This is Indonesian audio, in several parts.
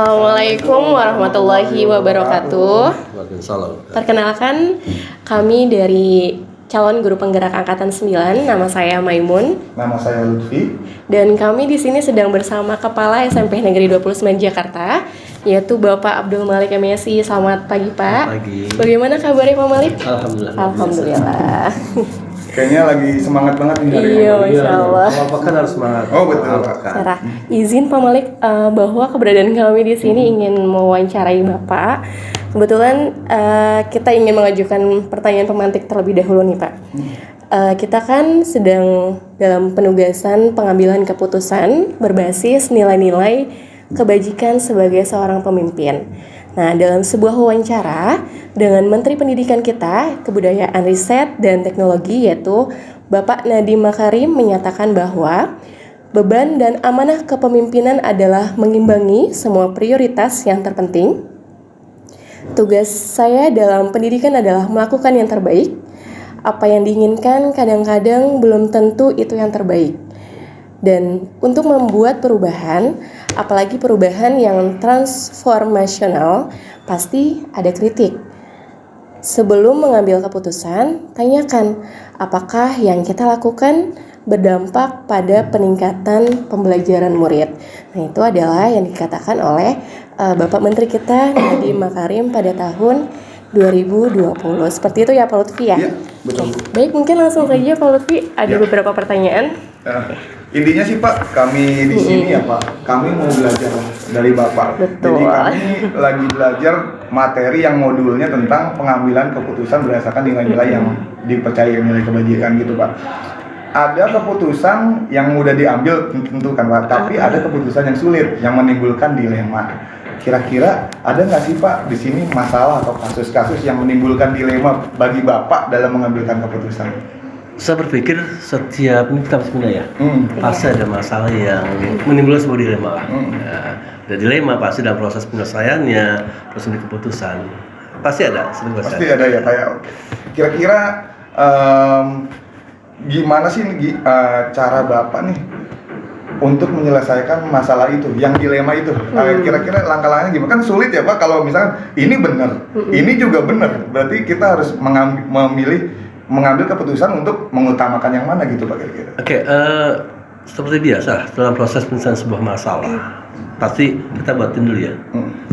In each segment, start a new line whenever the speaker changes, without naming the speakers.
Assalamualaikum warahmatullahi wabarakatuh.
Waalaikumsalam.
Perkenalkan, kami dari calon guru penggerak angkatan 9. Nama saya Maimun.
Nama saya Lutfi.
Dan kami di sini sedang bersama Kepala SMP Negeri 29 Jakarta, yaitu Bapak Abdul Malik MSI. Selamat pagi, Pak.
Selamat pagi.
Bagaimana kabarnya, Pak Malik?
Alhamdulillah.
Alhamdulillah.
Kayaknya lagi semangat banget nih hari
Iya,
ini.
Masya Allah.
Apa kan harus semangat.
Oh, betul, Pak.
Sarah, izin Pak Malik bahwa keberadaan kami di sini ingin mewawancarai Bapak. Kebetulan kita ingin mengajukan pertanyaan pemantik terlebih dahulu nih, Pak. Kita kan sedang dalam penugasan pengambilan keputusan berbasis nilai-nilai kebajikan sebagai seorang pemimpin. Nah, dalam sebuah wawancara dengan Menteri Pendidikan kita, Kebudayaan, Riset, dan Teknologi, yaitu Bapak Nadiem Makarim, menyatakan bahwa beban dan amanah kepemimpinan adalah mengimbangi semua prioritas yang terpenting. Tugas saya dalam pendidikan adalah melakukan yang terbaik. Apa yang diinginkan kadang-kadang belum tentu itu yang terbaik. Dan untuk membuat perubahan, apalagi perubahan yang transformasional, pasti ada kritik. Sebelum mengambil keputusan, tanyakan apakah yang kita lakukan berdampak pada peningkatan pembelajaran murid. Nah, itu adalah yang dikatakan oleh Bapak Menteri kita Nadiem Makarim pada tahun 2020. Seperti itu ya, Pak Lutfi ya?
Iya, betul.
Baik, mungkin langsung saja Pak Lutfi, ada beberapa pertanyaan.
Intinya sih Pak, kami di sini ya Pak, kami mau belajar dari Bapak.
Betul.
Jadi kami lagi belajar materi yang modulnya tentang pengambilan keputusan berdasarkan nilai-nilai yang dipercaya nilai kebajikan gitu Pak. Ada keputusan yang mudah diambil tentu kan Pak, tapi ada keputusan yang sulit yang menimbulkan dilema. Kira-kira ada nggak sih Pak di sini masalah atau kasus-kasus yang menimbulkan dilema bagi Bapak dalam mengambilkan keputusan?
Saya berpikir setiap ini kita sebenarnya pasti ada masalah yang menimbulkan sebuah dilema. Ada dilema pasti dalam proses penyelesaiannya, proses keputusan. Pasti ada.
Pasti ada ya kayak kira-kira gimana sih cara Bapak nih untuk menyelesaikan masalah itu, yang dilema itu? Kira-kira langkah-langkahnya gimana? Kan sulit ya Pak kalau misalkan ini benar, ini juga benar. Berarti kita harus mengambil keputusan untuk mengutamakan yang mana gitu Pak kira-kira.
Oke, seperti biasa dalam proses penyelesaian sebuah masalah pasti kita buatin dulu ya.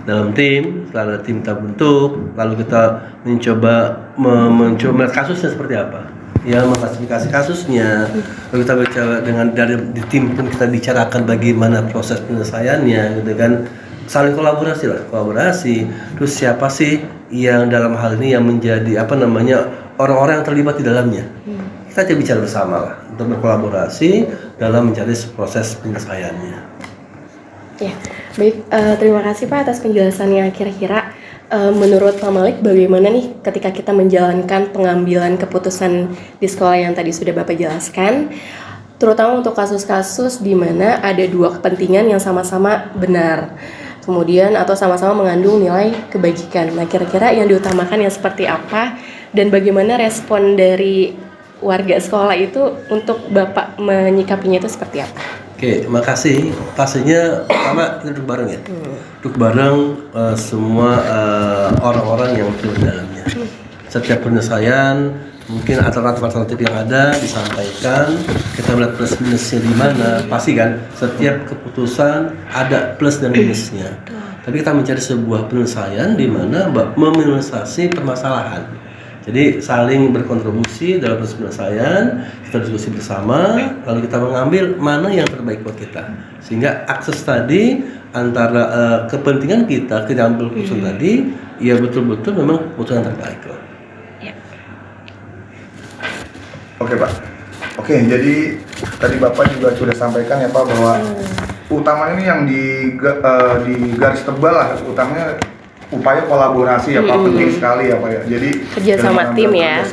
Dalam tim, setelah tim kita bentuk, lalu kita mencoba melihat kasusnya seperti apa, ya mengklasifikasi kasusnya, lalu kita bicara dengan dari di tim pun kita bicarakan bagaimana proses penyelesaiannya gitu kan, saling kolaborasi. Terus siapa sih yang dalam hal ini yang menjadi orang-orang yang terlibat di dalamnya. Kita bicara bersama lah untuk berkolaborasi dalam mencari proses penyelesaiannya.
Ya, baik. Terima kasih Pak atas penjelasannya. Kira-kira menurut Pak Malik bagaimana nih ketika kita menjalankan pengambilan keputusan di sekolah yang tadi sudah Bapak jelaskan, terutama untuk kasus-kasus di mana ada dua kepentingan yang sama-sama benar, kemudian atau sama-sama mengandung nilai kebajikan. Nah, kira-kira yang diutamakan yang seperti apa dan bagaimana respon dari warga sekolah itu untuk Bapak menyikapinya itu seperti apa?
Oke, makasih. Pastinya pertama kita duduk bareng ya. Duduk bareng semua orang-orang yang di dalamnya. Setiap penyelesaian mungkin alternatif yang ada disampaikan, kita melihat plus minusnya di mana. Pasti kan setiap keputusan ada plus dan minusnya. Tapi kita mencari sebuah penyelesaian di mana meminimalisasi permasalahan. Jadi saling berkontribusi dalam proses penyelesaian, kita diskusi bersama, lalu kita mengambil mana yang terbaik buat kita. Sehingga akses tadi antara kepentingan kita ambil keputusan tadi, ya betul-betul memang keputusan yang terbaik loh.
Oke Pak. Oke, jadi tadi Bapak juga sudah sampaikan ya Pak bahwa utamanya ini yang di garis tebal lah, utamanya upaya kolaborasi ya Pak, penting sekali ya Pak ya. Jadi
kerjasama tim ya.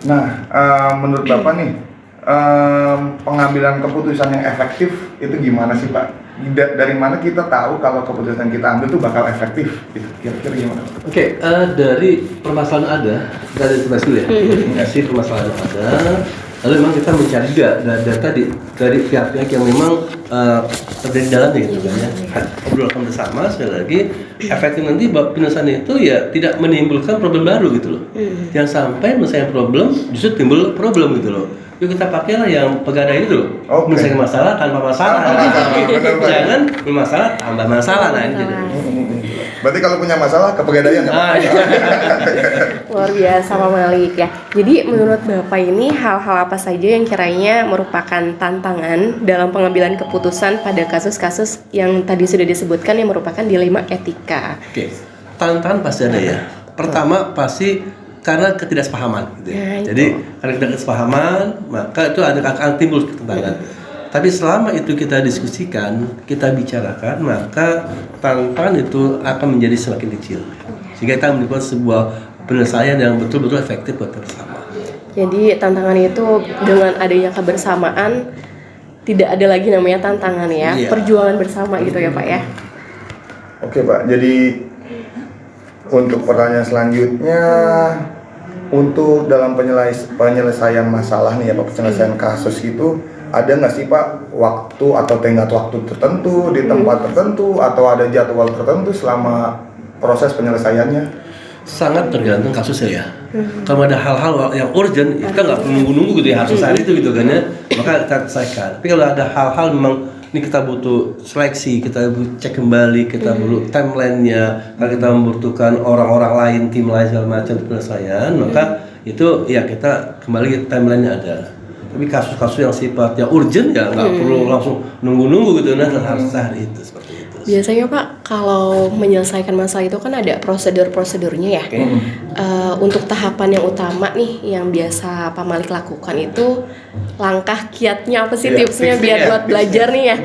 Nah, menurut Bapak nih pengambilan keputusan yang efektif itu gimana sih Pak? Dari mana kita tahu kalau keputusan yang kita ambil itu bakal efektif? Gitu. Kira-kira gimana?
Oke, dari permasalahan ada, dari dulu ya. Dari permasalahan ada, Lalu memang kita mencari juga data dari pihak-pihak yang memang terjadi di dalamnya gitu kan ya. Obrolkan bersama sekali lagi efektif nanti penyelesaian itu ya tidak menimbulkan problem baru gitu loh. Jangan sampai menyelesaikan problem justru timbul problem gitu loh. Yuk kita pakailah yang pegadaian itu loh. Menyelesaikan masalah tanpa masalah. Jangan bermasalah tambah masalah nah ini.
Berarti kalau punya masalah ke pegadaian ya Pak?
Luar biasa Pak Malik ya. Jadi menurut Bapak ini hal-hal apa saja yang kiranya merupakan tantangan dalam pengambilan keputusan pada kasus-kasus yang tadi sudah disebutkan yang merupakan dilema etika?
Oke, tantangan pasti ada ya. Pertama pasti karena ketidaksepahaman gitu ya. Jadi karena ketidaksepahaman maka itu akan timbul tantangan. Tapi selama itu kita diskusikan, kita bicarakan, maka tantangan itu akan menjadi semakin kecil. Sehingga kita menimbulkan sebuah penyelesaian yang betul-betul efektif buat bersama.
Jadi tantangan itu dengan adanya kebersamaan tidak ada lagi namanya tantangan ya, perjuangan bersama gitu ya Pak ya.
Oke Pak, jadi untuk pertanyaan selanjutnya, untuk dalam penyelesaian masalah nih ya Pak, penyelesaian kasus itu ada nggak sih Pak waktu atau tenggat waktu tertentu di tempat tertentu atau ada jadwal tertentu selama proses penyelesaiannya?
Sangat tergantung kasusnya ya. Kalau ada hal-hal yang urgent, kita nggak perlu nunggu-nunggu gitu ya, harus saat itu gitu kan ya. Maka kita selesaikan. Tapi kalau ada hal-hal memang ini kita butuh seleksi, kita cek kembali, kita butuh timeline-nya, kalau kita membutuhkan orang-orang lain, tim lain segala macam penyelesaian, maka itu ya kita kembali timeline-nya ada. Tapi kasus-kasus yang sifatnya urgent ya nggak perlu langsung nunggu-nunggu gitu, nah harus hari itu seperti itu.
Biasanya Pak, kalau menyelesaikan masalah itu kan ada prosedur-prosedurnya ya. Untuk tahapan yang utama nih yang biasa Pak Malik lakukan itu langkah kiatnya apa sih, tipsnya biar buat belajar nih ya.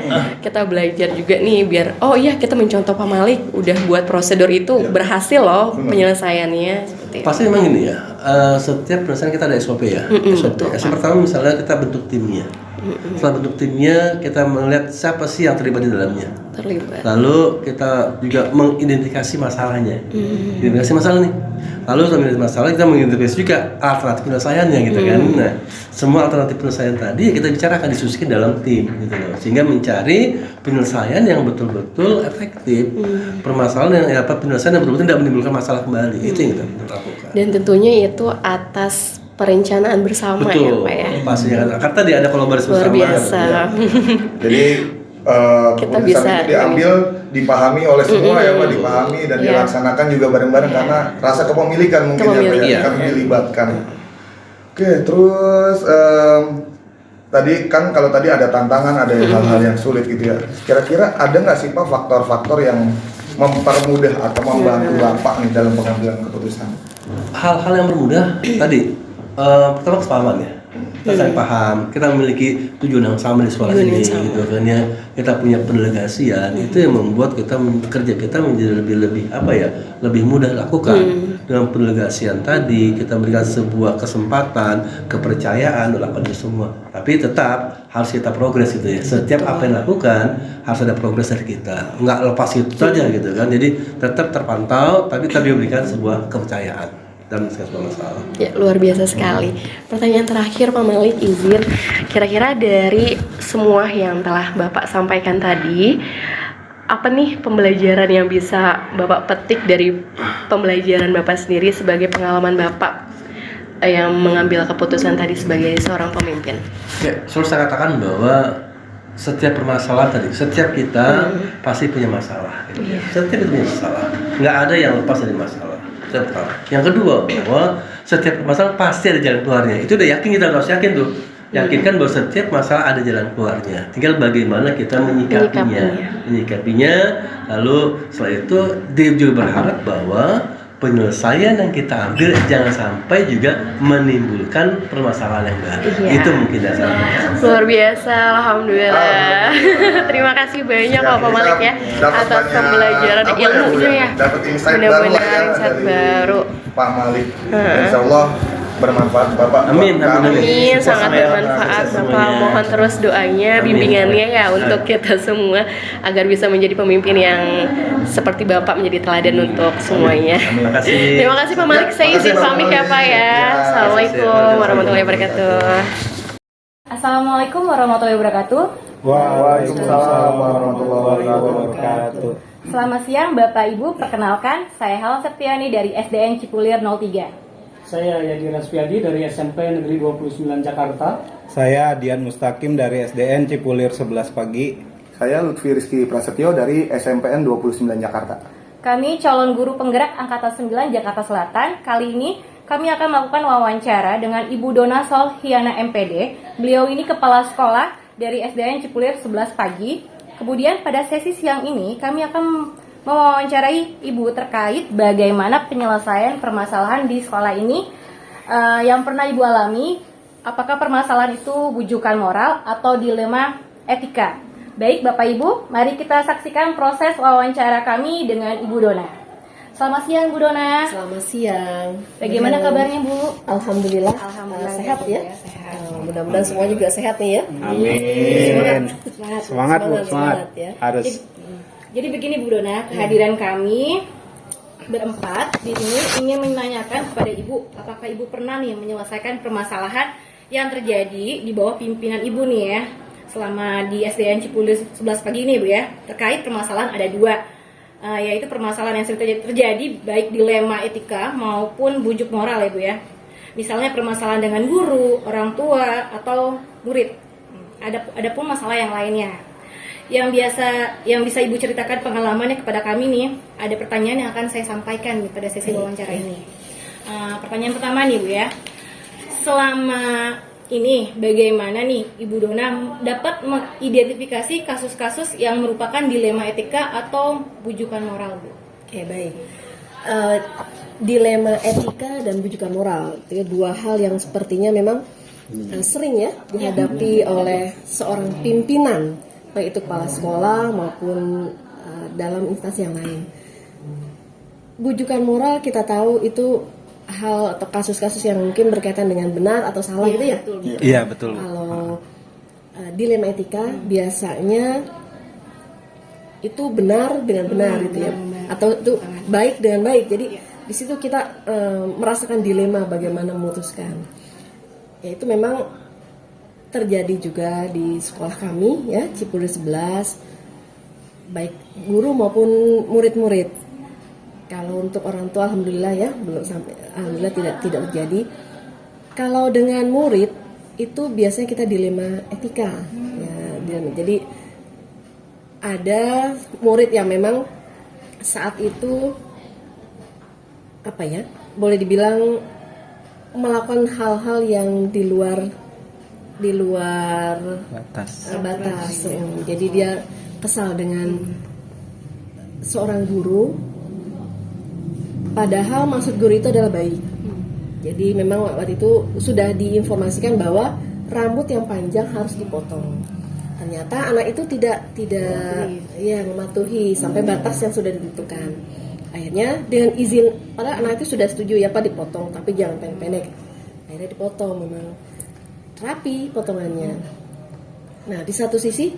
Kita belajar juga nih biar kita mencontoh Pak Malik udah buat prosedur itu berhasil loh penyelesaiannya seperti itu.
Pasti memang ini ya, setiap penyelesaian kita ada SOP ya. SOP. Yang pertama misalnya kita bentuk timnya. Setelah bentuk timnya, kita melihat siapa sih yang terlibat di dalamnya. Lalu kita juga mengidentifikasi masalahnya. Identifikasi masalah nih. Lalu setelah mengidentifikasi masalah, kita mengidentifikasi juga alternatif penyelesaiannya gitu kan. Nah, semua alternatif penyelesaian tadi kita bicarakan, diskusikan dalam tim gitu loh. Sehingga mencari penyelesaian yang betul-betul efektif. Permasalahan yang penyelesaian yang betul-betul tidak menimbulkan masalah kembali. Itu yang kita lakukan. Dan
tentunya itu atas perencanaan bersama.
Betul,
ya Pak ya.
Pastinya kan tadi ada kolaborasi
luar
bersama.
Biasa.
Jadi keputusan itu diambil, dipahami oleh semua ya Pak, dipahami dan dilaksanakan juga bareng-bareng karena rasa kepemilikan mungkin ya Pak, kami dilibatkan. Oke, terus tadi kan kalau tadi ada tantangan, ada hal-hal yang sulit gitu ya. Kira-kira ada nggak sih Pak faktor-faktor yang mempermudah atau membantu Bapak nih dalam pengambilan keputusan?
Hal-hal yang bermudah tadi pertama kesepahaman ya. Kita saling paham, kita memiliki tujuan yang sama di sekolah ini gitu kan ya. Kita punya pendelegasian, itu yang membuat kita kerja kita menjadi lebih mudah lakukan. Dengan pendelegasian tadi kita berikan sebuah kesempatan, kepercayaan dalam pada semua. Tapi tetap harus kita progres gitu ya. Setiap apa yang dilakukan harus ada progres dari kita. Enggak lepas itu saja gitu kan. Jadi tetap terpantau tapi kita berikan sebuah kepercayaan dan sebuah masalah.
Ya, luar biasa sekali. Pertanyaan terakhir Pak Malik, izin, kira-kira dari semua yang telah Bapak sampaikan tadi, apa nih pembelajaran yang bisa Bapak petik dari pembelajaran Bapak sendiri sebagai pengalaman Bapak yang mengambil keputusan tadi sebagai seorang pemimpin?
Ya, selalu saya katakan bahwa setiap permasalahan tadi, setiap kita pasti punya masalah. Gitu. Setiap itu punya masalah. Nggak ada yang lepas dari masalah. Yang kedua, bahwa setiap masalah pasti ada jalan keluarnya. Itu udah yakin, kita harus yakin tuh. Yakinkan bahwa setiap masalah ada jalan keluarnya. Tinggal bagaimana kita menyikapinya. Lalu setelah itu dia juga berharap bahwa penyelesaian yang kita ambil jangan sampai juga menimbulkan permasalahan yang baru. Itu mungkin dasarnya.
Luar biasa, alhamdulillah. Terima kasih banyak Pak Malik ya atas pembelajaran ilmunya ya.
Dapat insight
baru
Pak Malik. Insyaallah bermanfaat Bapak.
Amin.
Sangat bermanfaat Bapak. Mohon terus doanya, bimbingannya ya untuk kita semua agar bisa menjadi pemimpin yang seperti Bapak, menjadi teladan untuk semuanya. Terima kasih Pak Malik. Saya izin pamit ya Pak ya. Assalamualaikum warahmatullahi wabarakatuh.
Assalamualaikum warahmatullahi wabarakatuh.
Waalaikumsalam warahmatullahi wabarakatuh.
Selamat siang Bapak Ibu, perkenalkan saya Helen Septiani dari SDN Cipulir 03.
Saya Yadi Rasviadi dari SMP Negeri 29 Jakarta.
Saya Dian Mustaqim dari SDN Cipulir 11 Pagi.
Saya Lutfi Rizky Prasetyo dari SMPN 29 Jakarta.
Kami calon guru penggerak Angkatan 9 Jakarta Selatan. Kali ini kami akan melakukan wawancara dengan Ibu Dona Solhiana MPD. Beliau ini kepala sekolah dari SDN Cipulir 11 Pagi. Kemudian pada sesi siang ini kami akan mewawancarai Ibu terkait bagaimana penyelesaian permasalahan di sekolah ini yang pernah Ibu alami. Apakah permasalahan itu bujukan moral atau dilema etika? Baik Bapak Ibu, mari kita saksikan proses wawancara kami dengan Ibu Dona. Selamat siang Bu Dona.
Selamat siang.
Bagaimana kabarnya Bu?
Alhamdulillah, sehat ya.
Sehat.
Mudah-mudahan semua juga sehat nih ya.
Amin. Semangat Bu, semangat.
ya.
Harus.
Jadi begini Bu Dona, kehadiran kami berempat di sini ingin menanyakan kepada Ibu, apakah Ibu pernah nih menyelesaikan permasalahan yang terjadi di bawah pimpinan Ibu nih ya, selama di SDN Cipulir 11 Pagi ini Bu ya. Terkait permasalahan ada dua, yaitu permasalahan yang sering terjadi baik dilema etika maupun bujuk moral ya Bu ya. Misalnya permasalahan dengan guru, orang tua, atau murid. Ada pun masalah yang lainnya. Yang bisa Ibu ceritakan pengalamannya kepada kami nih, ada pertanyaan yang akan saya sampaikan nih pada sesi wawancara ini. Pertanyaan pertama nih Bu ya. Selama ini bagaimana nih Ibu Dona dapat mengidentifikasi kasus-kasus yang merupakan dilema etika atau bujukan moral Bu?
Oke, baik. Dilema etika dan bujukan moral itu ya, dua hal yang sepertinya memang sering ya dihadapi oleh seorang pimpinan, baik itu kepala sekolah maupun dalam instansi yang lain. Bujukan moral kita tahu itu hal atau kasus-kasus yang mungkin berkaitan dengan benar atau salah gitu ya.
Iya, betul.
Kalau dilema etika biasanya itu benar dengan benar gitu ya, atau itu baik dengan baik. Jadi di situ kita merasakan dilema bagaimana memutuskan. Ya itu memang terjadi juga di sekolah kami ya, Cipulir 11, baik guru maupun murid-murid. Kalau untuk orang tua alhamdulillah ya belum sampai, alhamdulillah tidak terjadi. Kalau dengan murid itu biasanya kita dilema etika ya, jadi ada murid yang memang saat itu apa ya, boleh dibilang melakukan hal-hal yang di luar
Batas.
batas. Jadi dia kesal dengan seorang guru, padahal maksud guru itu adalah baik. Jadi memang waktu itu sudah diinformasikan bahwa rambut yang panjang harus dipotong. Ternyata anak itu tidak ya mematuhi sampai batas yang sudah ditentukan. Akhirnya dengan izin, padahal anak itu sudah setuju ya Pak dipotong, tapi jangan pendek-pendek. Akhirnya dipotong, memang rapi potongannya. Nah di satu sisi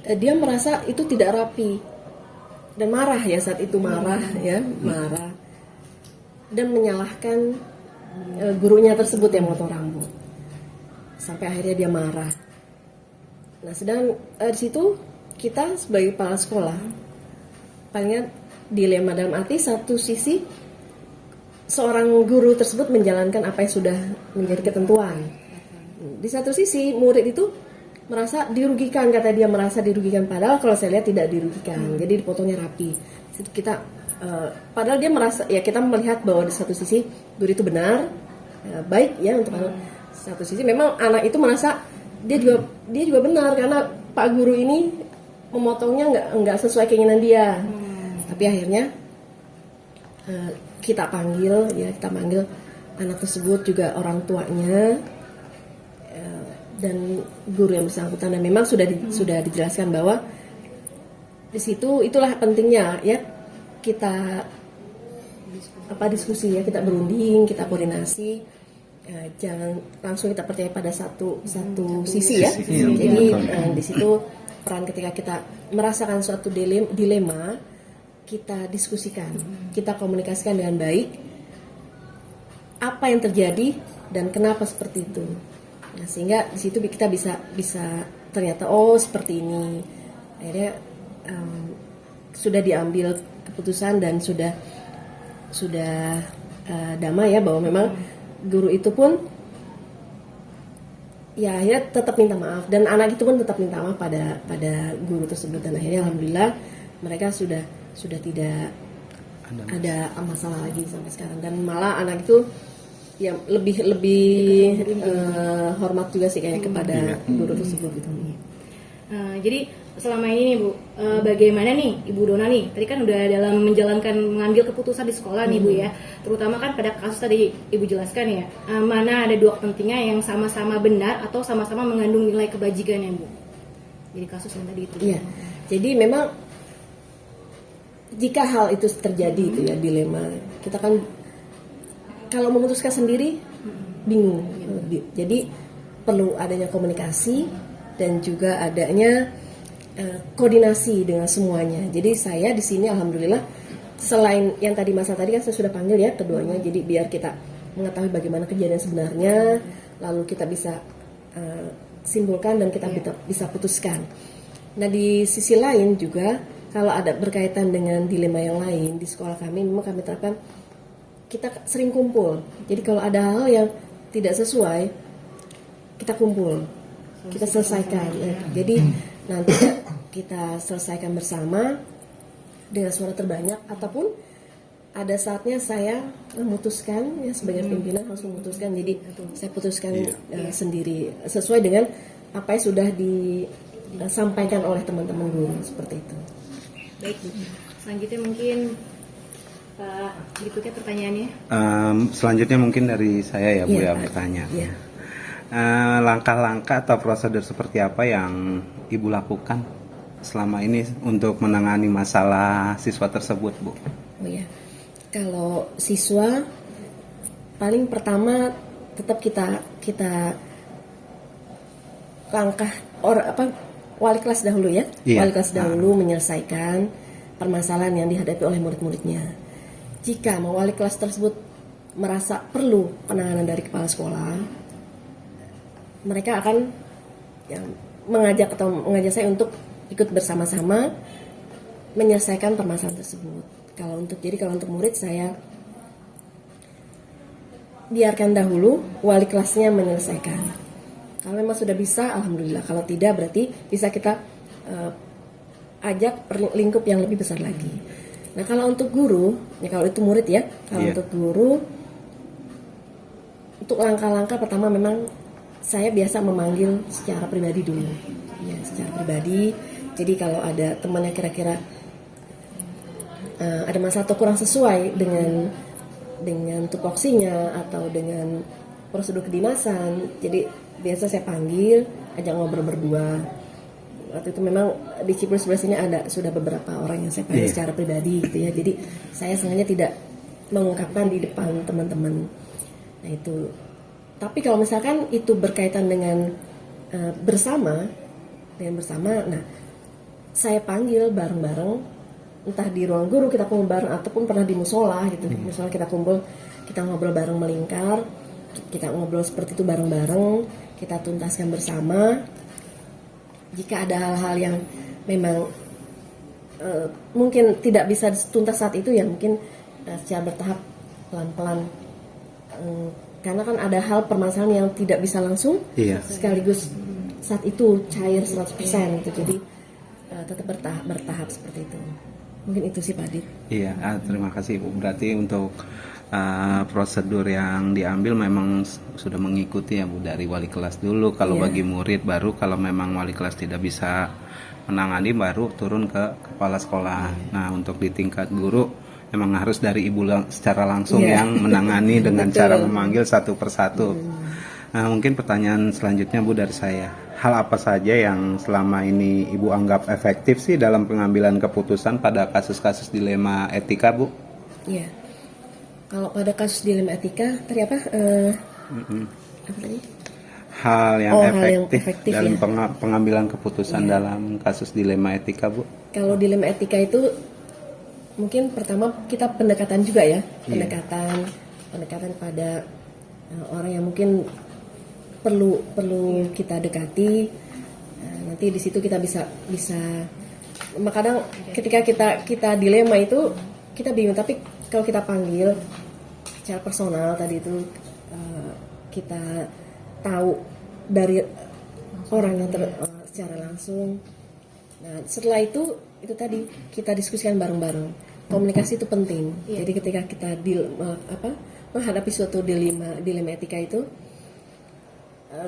dia merasa itu tidak rapi dan marah ya, saat itu marah dan menyalahkan gurunya tersebut yang memotong rambut, sampai akhirnya dia marah. Nah sedang di situ kita sebagai kepala sekolah palingnya dilema, dalam arti satu sisi seorang guru tersebut menjalankan apa yang sudah menjadi ketentuan. Di satu sisi murid itu merasa dirugikan, kata dia merasa dirugikan, padahal kalau saya lihat tidak dirugikan. Jadi dipotongnya rapi. Kita padahal dia merasa ya, kita melihat bahwa di satu sisi guru itu benar, baik ya untuk anak. Satu sisi memang anak itu merasa dia juga benar karena Pak Guru ini memotongnya nggak sesuai keinginan dia. Tapi akhirnya kita panggil anak tersebut juga orang tuanya dan guru yang bersangkutan, dan memang sudah dijelaskan bahwa di situ itulah pentingnya ya kita diskusi ya, kita berunding, kita koordinasi, jangan langsung kita percaya pada satu sisi ya. Jadi di situ peran ketika kita merasakan suatu dilema, kita diskusikan, kita komunikasikan dengan baik apa yang terjadi dan kenapa seperti itu. Nah, sehingga di situ kita bisa ternyata oh seperti ini. Akhirnya sudah diambil keputusan dan sudah damai ya bahwa memang guru itu pun ya akhirnya tetap minta maaf dan anak itu pun tetap minta maaf pada guru tersebut, dan akhirnya alhamdulillah mereka sudah tidak ada masalah lagi sampai sekarang, dan malah anak itu ya lebih hormat juga sih kayaknya kepada guru tersebut gitu.
Jadi selama ini nih Bu, bagaimana nih Ibu Dona nih? Tadi kan udah dalam mengambil keputusan di sekolah nih Bu ya, terutama kan pada kasus tadi Ibu jelaskan ya, mana ada dua kepentingan yang sama-sama benar atau sama-sama mengandung nilai kebajikan ya Bu. Jadi kasus yang tadi itu.
Iya. Jadi memang jika hal itu terjadi itu ya dilema, kita kan kalau memutuskan sendiri bingung. Jadi perlu adanya komunikasi dan juga adanya koordinasi dengan semuanya. Jadi saya di sini alhamdulillah selain yang tadi masa tadi kan saya sudah panggil ya keduanya. Jadi biar kita mengetahui bagaimana kejadian sebenarnya, lalu kita bisa simpulkan dan kita bisa putuskan. Nah di sisi lain juga kalau ada berkaitan dengan dilema yang lain di sekolah kami, memang kami terapkan kita sering kumpul. Jadi kalau ada hal yang tidak sesuai, kita kumpul, kita selesaikan. Jadi nanti kita selesaikan bersama dengan suara terbanyak, ataupun ada saatnya saya memutuskan ya sebagai pimpinan harus memutuskan. Jadi saya putuskan sendiri sesuai dengan apa yang sudah disampaikan oleh teman-teman guru seperti itu.
Baik Bu. Selanjutnya mungkin berikutnya pertanyaannya.
Selanjutnya mungkin dari saya ya Bu
Iya,
ya bertanya.
Iya.
Langkah-langkah atau prosedur seperti apa yang Ibu lakukan selama ini untuk menangani masalah siswa tersebut Bu?
Oh ya, kalau siswa paling pertama tetap kita langkah wali kelas dahulu ya.
Iya.
Wali kelas dahulu menyelesaikan permasalahan yang dihadapi oleh murid-muridnya. Jika wali kelas tersebut merasa perlu penanganan dari kepala sekolah, mereka akan mengajak saya untuk ikut bersama-sama menyelesaikan permasalahan tersebut. Kalau untuk murid saya biarkan dahulu wali kelasnya menyelesaikan. Kalau memang sudah bisa, alhamdulillah. Kalau tidak, berarti bisa kita ajak lingkup yang lebih besar lagi. Nah, kalau untuk guru, ya kalau itu murid ya, kalau untuk guru, untuk langkah-langkah pertama memang saya biasa memanggil secara pribadi dulu. Ya, secara pribadi. Jadi kalau ada temannya kira-kira ada masalah atau kurang sesuai dengan tupoksinya atau dengan prosedur kedinasan, jadi biasa saya panggil, ajak ngobrol berdua. Waktu itu memang di Cipulir sebelah sini sudah beberapa orang yang saya panggil secara pribadi gitu ya. Jadi saya sengaja tidak mengungkapkan di depan teman-teman. Nah itu. Tapi kalau misalkan itu berkaitan dengan bersama, nah saya panggil bareng-bareng, entah di ruang guru kita kumpul bareng ataupun pernah di musola gitu. Musola kita kumpul, kita ngobrol bareng melingkar, kita ngobrol seperti itu bareng-bareng, kita tuntaskan bersama. Jika ada hal-hal yang memang mungkin tidak bisa tuntas saat itu, ya mungkin secara bertahap pelan-pelan. Karena kan ada hal permasalahan yang tidak bisa langsung sekaligus saat itu cair 100% gitu. Jadi tetap bertahap seperti itu. Mungkin itu sih Pak Adit.
Iya, terima kasih Bu. Berarti untuk prosedur yang diambil memang sudah mengikuti ya Bu, dari wali kelas dulu. Kalau bagi murid baru, kalau memang wali kelas tidak bisa menangani, baru turun ke kepala sekolah. Nah untuk di tingkat guru memang harus dari ibu secara langsung yang menangani dengan cara memanggil satu persatu. Nah mungkin pertanyaan selanjutnya Bu dari saya, hal apa saja yang selama ini Ibu anggap efektif sih dalam pengambilan keputusan pada kasus-kasus dilema etika Bu?
Iya. Kalau pada kasus dilema etika, tadi apa? Apa tadi?
Hal yang efektif dalam
ya.
pengambilan keputusan dalam kasus dilema etika Bu?
Kalau dilema etika itu mungkin pertama kita pendekatan juga ya, pendekatan pada orang yang mungkin perlu kita dekati. Nanti di situ kita bisa kadang ketika kita dilema itu kita bingung, tapi kalau kita panggil secara personal tadi itu kita tahu dari orang yang secara langsung. Nah setelah itu tadi kita diskusikan bareng-bareng. Komunikasi itu penting. Jadi ketika kita menghadapi suatu dilema etika itu,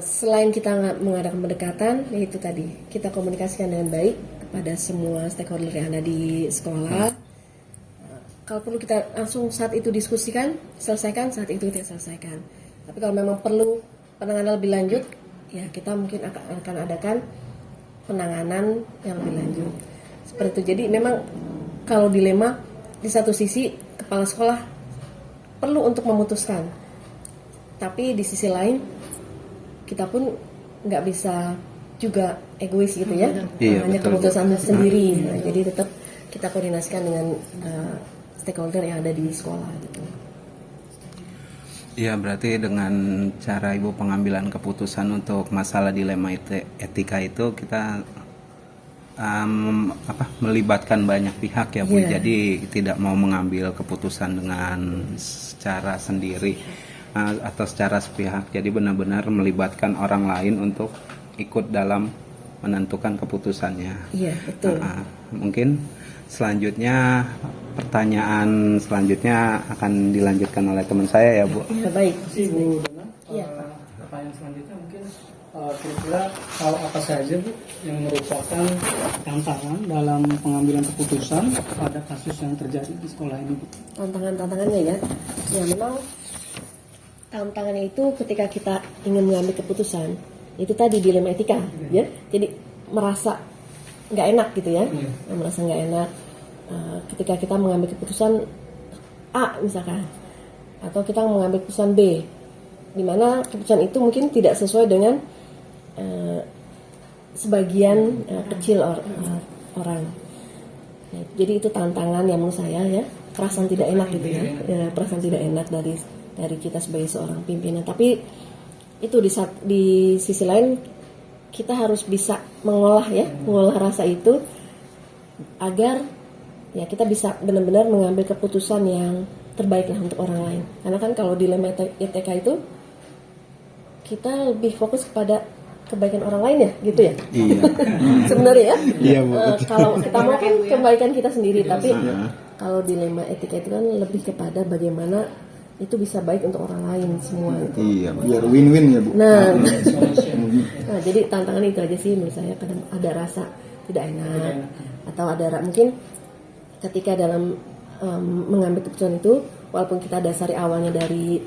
selain kita mengadakan pendekatan, yaitu tadi kita komunikasikan dengan baik kepada semua stakeholder yang ada di sekolah. Kalau perlu kita langsung saat itu diskusikan, selesaikan saat itu kita selesaikan. Tapi kalau memang perlu penanganan lebih lanjut, ya kita mungkin akan adakan penanganan yang lebih lanjut. Seperti itu. Jadi memang kalau dilema di satu sisi kepala sekolah perlu untuk memutuskan, tapi di sisi lain kita pun nggak bisa juga egois gitu ya, hanya keputusan sendiri. Nah, jadi tetap kita koordinasikan dengan stakeholder yang ada di sekolah gitu.
Iya, berarti dengan cara Ibu pengambilan keputusan untuk masalah dilema etika itu kita melibatkan banyak pihak ya Bu. Jadi tidak mau mengambil keputusan dengan secara sendiri atau secara sepihak. Jadi benar-benar melibatkan orang lain untuk ikut dalam menentukan keputusannya.
Iya, betul.
Mungkin selanjutnya pertanyaan selanjutnya akan dilanjutkan oleh teman saya ya Bu.
Ya, baik.
Terima kasih Bu Dona.
Iya.
Pertanyaan selanjutnya mungkin kira-kira hal apa saja Bu yang merupakan tantangan dalam pengambilan keputusan pada kasus yang terjadi di sekolah ini Bu?
Tantangannya ya memang tantangannya itu ketika kita ingin mengambil keputusan itu tadi dilema etika ya, jadi merasa nggak enak gitu ya, merasa nggak enak ketika kita mengambil keputusan A misalkan, atau kita mengambil keputusan B, di mana keputusan itu mungkin tidak sesuai dengan sebagian kecil orang. Ya, jadi itu tantangan yang menurut saya ya, perasaan tidak enak gitu ya, perasaan tidak enak dari kita sebagai seorang pimpinan. Tapi itu di sisi lain kita harus bisa mengolah rasa itu agar ya kita bisa benar-benar mengambil keputusan yang terbaik lah untuk orang lain. Karena kan kalau dilema etika itu kita lebih fokus kepada kebaikan orang lain ya, gitu ya.
Iya.
Sebenarnya ya.
Iya, Bu.
Kalau kita mau kan kebaikan kita sendiri, tapi kalau dilema etika itu kan lebih kepada bagaimana itu bisa baik untuk orang lain semua itu.
Iya,
Biar win-win ya Bu.
Nah, jadi tantangan itu aja sih menurut saya. Kadang ada rasa tidak enak atau ada mungkin ketika dalam mengambil keputusan itu, walaupun kita dasari awalnya dari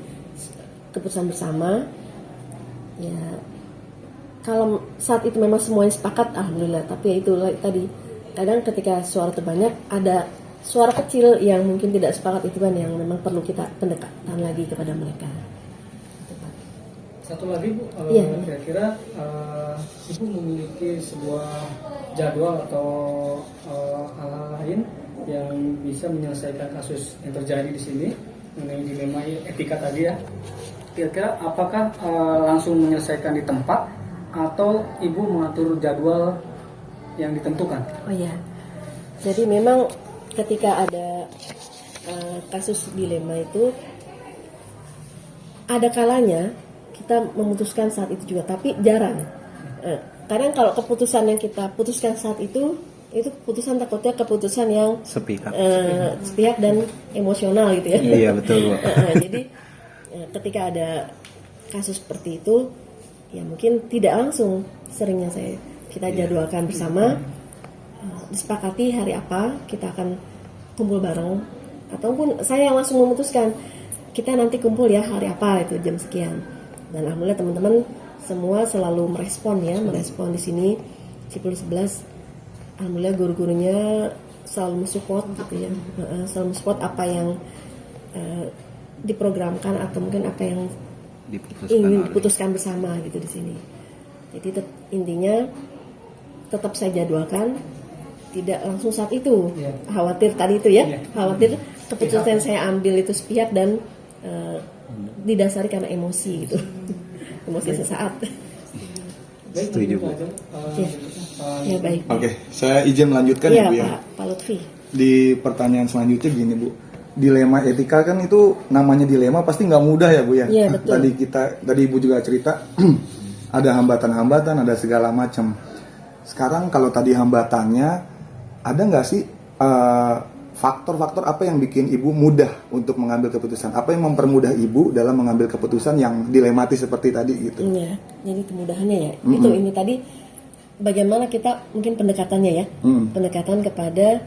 keputusan bersama, ya kalau saat itu memang semuanya sepakat, alhamdulillah. Tapi ya itu tadi kadang ketika suara terbanyak ada suara kecil yang mungkin tidak sepakat, itu kan yang memang perlu kita pendekatan lagi kepada mereka.
Satu lagi Bu,
Iya.
kira-kira Ibu memiliki sebuah jadwal atau hal-hal lain yang bisa menyelesaikan kasus yang terjadi di sini mengenai dilema etika tadi ya. Kira-kira apakah langsung menyelesaikan di tempat atau Ibu mengatur jadwal yang ditentukan?
Oh ya, jadi memang ketika ada kasus dilema itu ada kalanya kita memutuskan saat itu juga, tapi jarang. Kadang kalau keputusan yang kita putuskan saat itu keputusan takutnya keputusan yang
sepihak.
Sepihak dan emosional gitu ya.
Iya, betul Bu.
Jadi ketika ada kasus seperti itu, ya mungkin tidak langsung, seringnya kita jadwalkan bersama, disepakati hari apa kita akan kumpul bareng, ataupun saya yang langsung memutuskan kita nanti kumpul ya hari apa itu jam sekian. Dan alhamdulillah teman-teman semua selalu merespon di sini Cipul 11. Alhamdulillah guru-gurunya selalu mensupport gitu ya, selalu mensupport apa yang diprogramkan atau mungkin apa yang ingin diputuskan bersama gitu di sini. Jadi intinya tetap saya jadwalkan, tidak langsung saat itu. Khawatir tadi itu ya, khawatir keputusan yang saya ambil itu sepihak dan didasari karena emosi gitu. emosi sesaat.
Setuju, Bu.
Ya baik.
Oke, saya izin melanjutkan
Iya
ya Bu ya.
Pak Lutfi.
Di pertanyaan selanjutnya gini Bu, dilema etika kan itu namanya dilema pasti nggak mudah ya Bu ya.
Iya, betul.
Tadi Ibu juga cerita ada hambatan-hambatan, ada segala macam. Sekarang kalau tadi hambatannya, ada nggak sih faktor-faktor apa yang bikin Ibu mudah untuk mengambil keputusan? Apa yang mempermudah Ibu dalam mengambil keputusan yang dilematis seperti tadi gitu?
Iya, jadi kemudahannya ya. Itu ini tadi bagaimana kita mungkin pendekatannya ya. Pendekatan kepada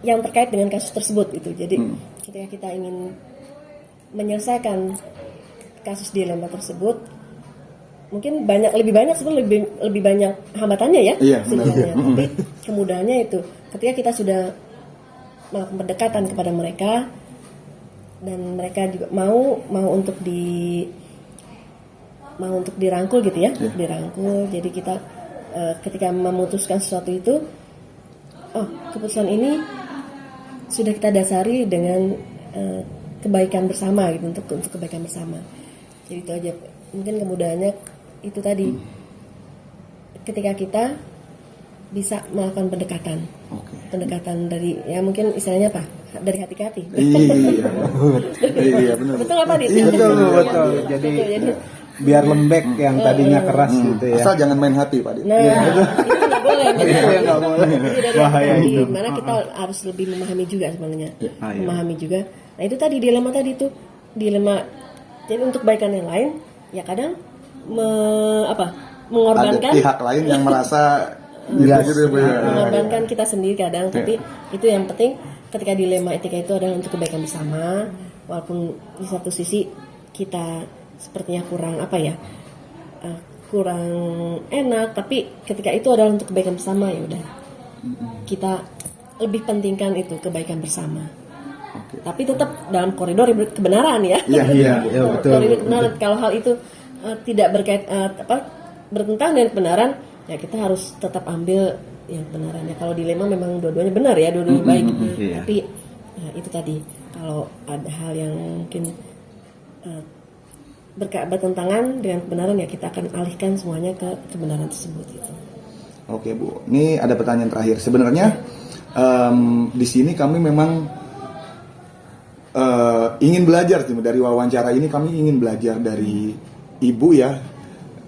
yang terkait dengan kasus tersebut gitu. Jadi ketika kita ingin menyelesaikan kasus dilema tersebut, mungkin lebih banyak sebenarnya lebih banyak hambatannya ya
Iya,
sebenarnya.
benar.
Tapi kemudahannya itu ketika kita sudah melakukan pendekatan kepada mereka dan mereka juga mau untuk dirangkul gitu ya, dirangkul. Jadi kita ketika memutuskan sesuatu itu, keputusan ini sudah kita dasari dengan kebaikan bersama gitu, untuk kebaikan bersama. Jadi itu aja mungkin kemudahannya itu tadi, ketika kita bisa melakukan pendekatan dari ya mungkin istilahnya apa, dari hati ke hati.
Iya benar.
Betul apa Dit?
Iya, betul. Jadi biar lembek yang tadinya keras gitu ya.
Asal jangan main hati Pak Dit.
Nah, itu nggak boleh.
Itu yang nggak boleh. Bahaya itu.
Dimana kita harus lebih memahami juga sebenarnya,
Iya.
memahami juga. Nah itu tadi dilema tadi tuh, dilema. Jadi untuk kebaikan yang lain, ya kadang mengorbankan
Ada pihak lain yang merasa gitu ya.
mengorbankan kita sendiri kadang, tapi itu yang penting ketika dilema etika itu adalah untuk kebaikan bersama, walaupun di satu sisi kita sepertinya kurang enak, tapi ketika itu adalah untuk kebaikan bersama, ya udah kita lebih pentingkan itu kebaikan bersama. Tapi tetap dalam koridor kebenaran ya.
Iya,
betul.
Koridor kebenaran. Kalau hal itu tidak bertentangan dengan kebenaran, ya kita harus tetap ambil yang kebenarannya. Kalau dilema memang dua-duanya benar ya, dua-duanya baik.
Iya.
Tapi itu tadi, kalau ada hal yang mungkin bertentangan dengan kebenaran, ya kita akan alihkan semuanya ke kebenaran tersebut gitu.
Oke Bu, ini ada pertanyaan terakhir. Sebenarnya di sini kami memang ingin belajar dari wawancara ini. Kami ingin belajar dari Ibu ya,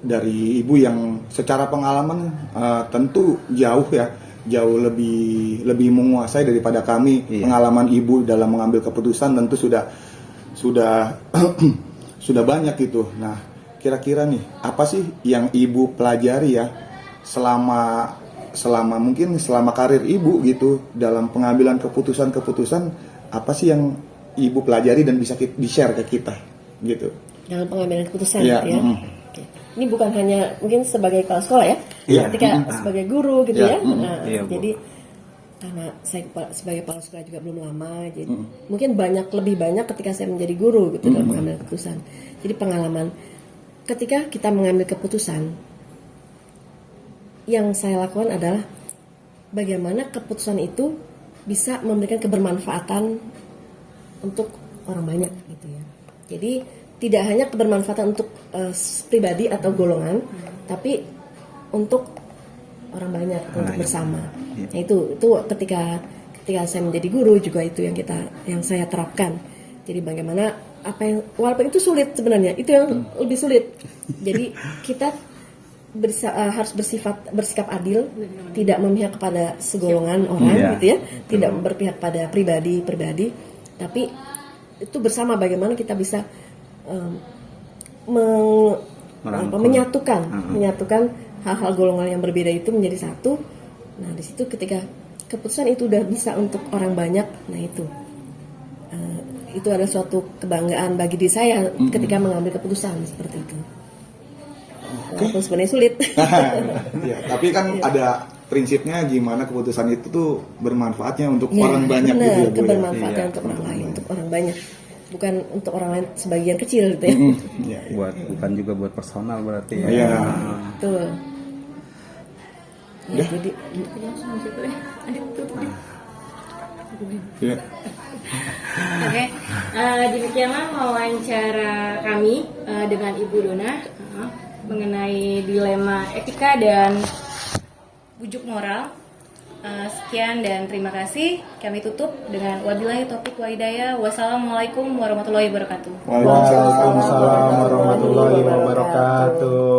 dari Ibu yang secara pengalaman tentu jauh lebih menguasai daripada kami. Pengalaman Ibu dalam mengambil keputusan tentu sudah sudah banyak gitu. Nah, kira-kira nih apa sih yang Ibu pelajari ya selama karir Ibu gitu dalam pengambilan keputusan, apa sih yang Ibu pelajari dan bisa di-share ke kita gitu
dalam pengambilan keputusan
ya,
gitu ya. Oke. Ini bukan hanya mungkin sebagai kepala sekolah ya, ketika sebagai guru gitu ya. Nah, jadi karena saya sebagai kepala sekolah juga belum lama, jadi mungkin lebih banyak ketika saya menjadi guru gitu dalam mengambil keputusan. Jadi pengalaman ketika kita mengambil keputusan, yang saya lakukan adalah bagaimana keputusan itu bisa memberikan kebermanfaatan untuk orang banyak gitu ya. Jadi tidak hanya kebermanfaatan untuk pribadi atau golongan, tapi untuk orang banyak, untuk bersama. Nah, itu ketika saya menjadi guru juga itu yang saya terapkan. Jadi bagaimana walaupun itu sulit sebenarnya, itu yang lebih sulit. Jadi kita harus bersikap adil, tidak memihak kepada segolongan orang gitu ya, tidak berpihak pada pribadi, tapi itu bersama bagaimana kita bisa menyatukan hal-hal golongan yang berbeda itu menjadi satu. Nah, di situ ketika keputusan itu udah bisa untuk orang banyak, nah itu adalah suatu kebanggaan bagi diri saya ketika mengambil keputusan seperti itu. Walaupun sebenarnya sulit.
Ya, tapi kan ada prinsipnya gimana keputusan itu tuh bermanfaatnya untuk orang banyak gitu ya, Bu.
Kebermanfaatan untuk orang lain, untuk orang banyak. Bukan untuk orang lain sebagian kecil gitu ya.
Bukan juga buat personal berarti ya.
Iya.
Betul. Ya, jadi
Oke, demikianlah wawancara kami dengan Ibu Dona mengenai dilema etika dan bujuk moral. Sekian dan terima kasih. Kami tutup dengan wabillahi taufiq wa hidayah. Wassalamualaikum warahmatullahi wabarakatuh.
Waalaikumsalam warahmatullahi wabarakatuh.